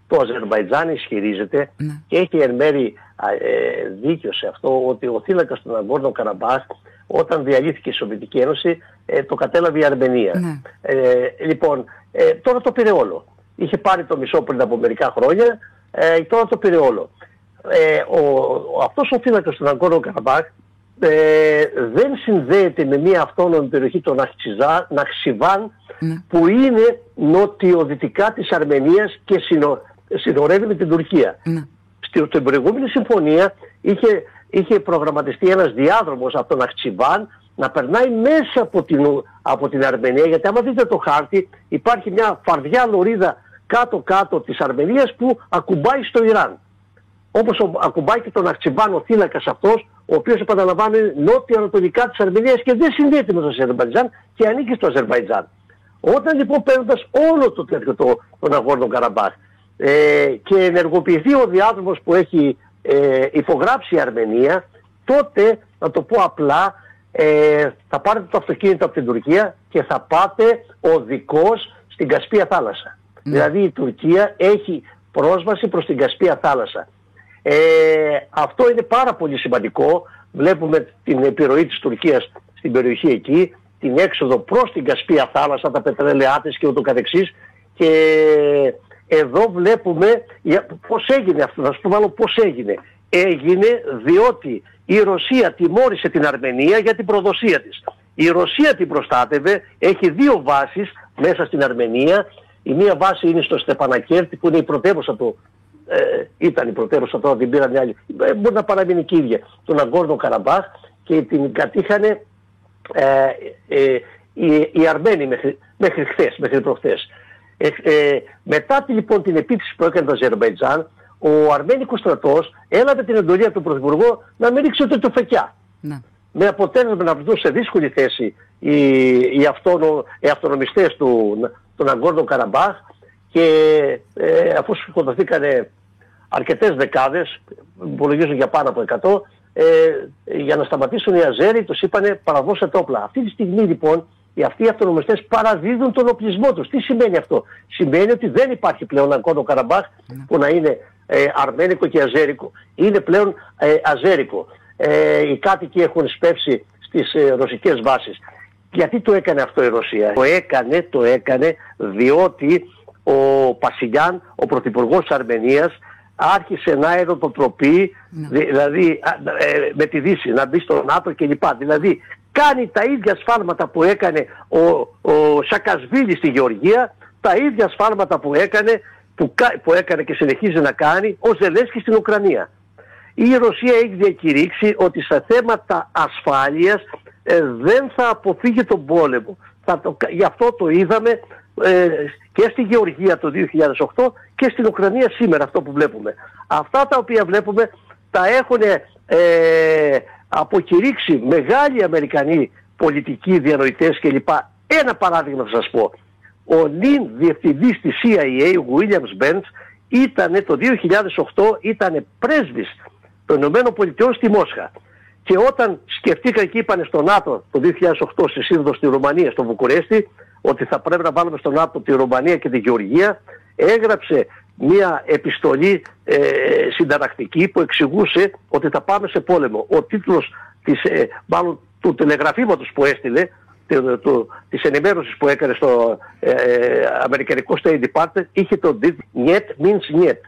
Το Αζερμπαϊτζάν ισχυρίζεται και έχει εν μέρει δίκιο σε αυτό, ότι ο θύλακας του Ναγκόρνο Καραμπάχ, όταν διαλύθηκε η Σοβιετική Ένωση, το κατέλαβε η Αρμενία. Λοιπόν, τώρα το πήρε όλο. Είχε πάρει το μισό πριν από μερικά χρόνια, τώρα το πήρε όλο. Αυτός ο θύλακας του Ναγκόρνο Καραμπάχ δεν συνδέεται με μια αυτόνομη περιοχή, το Ναχτσιβάν, που είναι νοτιοδυτικά της Αρμενίας και συνορεύει με την Τουρκία. Στην προηγούμενη συμφωνία είχε προγραμματιστεί ένας διάδρομος από το Ναχτσιβάν να περνάει μέσα από την Αρμενία, γιατί άμα δείτε το χάρτη υπάρχει μια φαρδιά λωρίδα κάτω-κάτω της Αρμενίας που ακουμπάει στο Ιράν. Όπως ακουμπάει και τον Ναχτσιβάν ο θύλακας αυτός, ο οποίος επαναλαμβάνει νότια-ανατολικά της Αρμενίας και δεν συνδέεται με το Αζερμπαϊτζάν και ανήκει στο Αζερμπαϊτζάν. Όταν λοιπόν παίρνοντας όλο το τέτοιο τον Ναγκόρνο Καραμπάχ και ενεργοποιηθεί ο διάδρομος που έχει υπογράψει η Αρμενία, τότε, να το πω απλά, θα πάρετε το αυτοκίνητο από την Τουρκία και θα πάτε οδικώς στην Κασπία θάλασσα. Δηλαδή η Τουρκία έχει πρόσβαση προς την Κασπία θάλασσα. Αυτό είναι πάρα πολύ σημαντικό. Βλέπουμε την επιρροή της Τουρκίας στην περιοχή εκεί, την έξοδο προς την Κασπία θάλασσα, τα πετρέλαιά της και ούτω καθεξής. Και εδώ βλέπουμε πώς έγινε αυτό. Θα σου πω μάλλον πώς έγινε. Έγινε διότι η Ρωσία τιμώρησε την Αρμενία για την προδοσία της. Η Ρωσία την προστάτευε, έχει δύο βάσεις μέσα στην Αρμενία. Η μία βάση είναι στο Στεπανακέρτη που είναι η πρωτεύουσα του. Ήταν η πρωτεύουσα, τώρα την πήραν μια άλλη. Μπορεί να παραμείνει και ίδια. Τον Ναγκόρνο Καραμπάχ, και την κατήχανε οι Αρμένοι μέχρι χθες, μέχρι προχθές. Μετά λοιπόν την επίθεση που έκανε το Αζερμπαϊτζάν, ο αρμένικος στρατός έλαβε την εντολή από τον Πρωθυπουργό να μην ρίξει ούτε το φεκιά. Με αποτέλεσμα να βρεθούν σε δύσκολη θέση οι αυτονομιστές του Ναγκόρνο Καραμπάχ, και αφού σκοτωθήκανε αρκετές δεκάδες, υπολογίζουν για πάνω από 100, για να σταματήσουν οι Αζέροι τους είπανε παραδώσατε όπλα. Αυτή τη στιγμή λοιπόν αυτοί οι αυτονομιστές παραδίδουν τον οπλισμό τους. Τι σημαίνει αυτό? Σημαίνει ότι δεν υπάρχει πλέον Ναγκόρνο Καραμπάχ που να είναι αρμένικο και αζέρικο. Είναι πλέον αζέρικο. Οι κάτοικοι έχουν σπεύσει στις ρωσικές βάσεις. Γιατί το έκανε αυτό η Ρωσία? Το έκανε διότι ο Πασινιάν, ο πρωθυπουργός της Αρμενίας, άρχισε να ερωτοτροπεί, δηλαδή με τη Δύση, να μπει στο ΝΑΤΟ κλπ. Δηλαδή κάνει τα ίδια σφάλματα που έκανε ο Σακασβίλη στη Γεωργία, τα ίδια σφάλματα που έκανε και συνεχίζει να κάνει ο Ζελένσκι στην Ουκρανία. Η Ρωσία έχει διακηρύξει ότι στα θέματα ασφάλειας δεν θα αποφύγει τον πόλεμο. Γι' αυτό το είδαμε και στη Γεωργία το 2008 και στην Ουκρανία σήμερα, αυτό που βλέπουμε. Αυτά τα οποία βλέπουμε τα έχουν αποκηρύξει μεγάλοι Αμερικανοί πολιτικοί διανοητές κλπ. Ένα παράδειγμα θα σας πω. Ο νυν διευθυντής της CIA, ο Williams Benz, το 2008 ήταν πρέσβης των ΗΠΑ στη Μόσχα. Και όταν σκεφτήκαν και είπανε στο ΝΑΤΟ το 2008 στη σύνοδο στη Ρουμανία, στο Βουκουρέστι, ότι θα πρέπει να βάλουμε στο ΝΑΤΟ τη Ρουμανία και τη Γεωργία, έγραψε μια επιστολή συνταρακτική που εξηγούσε ότι θα πάμε σε πόλεμο. Ο τίτλος του τηλεγραφήματος που έστειλε, της ενημέρωσης που έκανε στο Αμερικανικό State Department, είχε τον τίτλο «Niet means niet».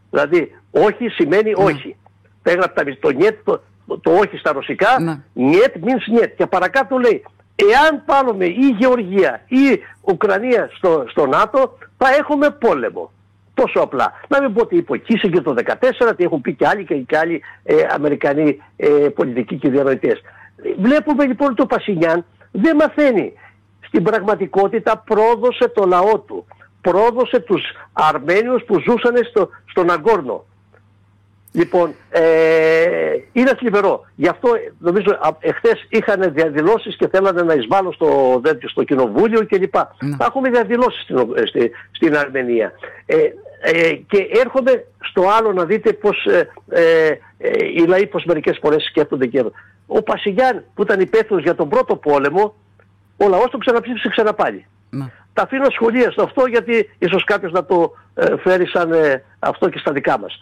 Δηλαδή, όχι σημαίνει όχι. Έγραψε το «niet», το όχι στα ρωσικά, «niet means niet». Και παρακάτω λέει, εάν πάρουμε η Γεωργία ή η Ουκρανία στο ΝΑΤΟ, θα έχουμε πόλεμο. Τόσο απλά. Να μην πω ότι είπε ο Κίσινγκερ το 2014, τι έχουν πει και άλλοι Αμερικανοί πολιτικοί και διανοητές. Βλέπουμε λοιπόν ότι ο Πασινιάν δεν μαθαίνει. Στην πραγματικότητα πρόδωσε το λαό του. Πρόδωσε τους Αρμένιους που ζούσαν στον Ναγκόρνο. Λοιπόν, είναι θλιβερό. Γι' αυτό νομίζω εχθές είχαν διαδηλώσεις και θέλανε να εισβάλλουν στο κοινοβούλιο κλπ. Θα έχουμε διαδηλώσεις στην Αρμενία. Και έρχομαι στο άλλο να δείτε πως οι λαοί πως μερικές φορές σκέφτονται και εδώ. Ο Πασινιάν που ήταν υπεύθυνος για τον πρώτο πόλεμο, ο λαός τον ξαναψήφισε ξαναπάλι. Τα αφήνω σχολεία στο αυτό, γιατί ίσως κάποιος να το φέρει σαν αυτό και στα δικά μας.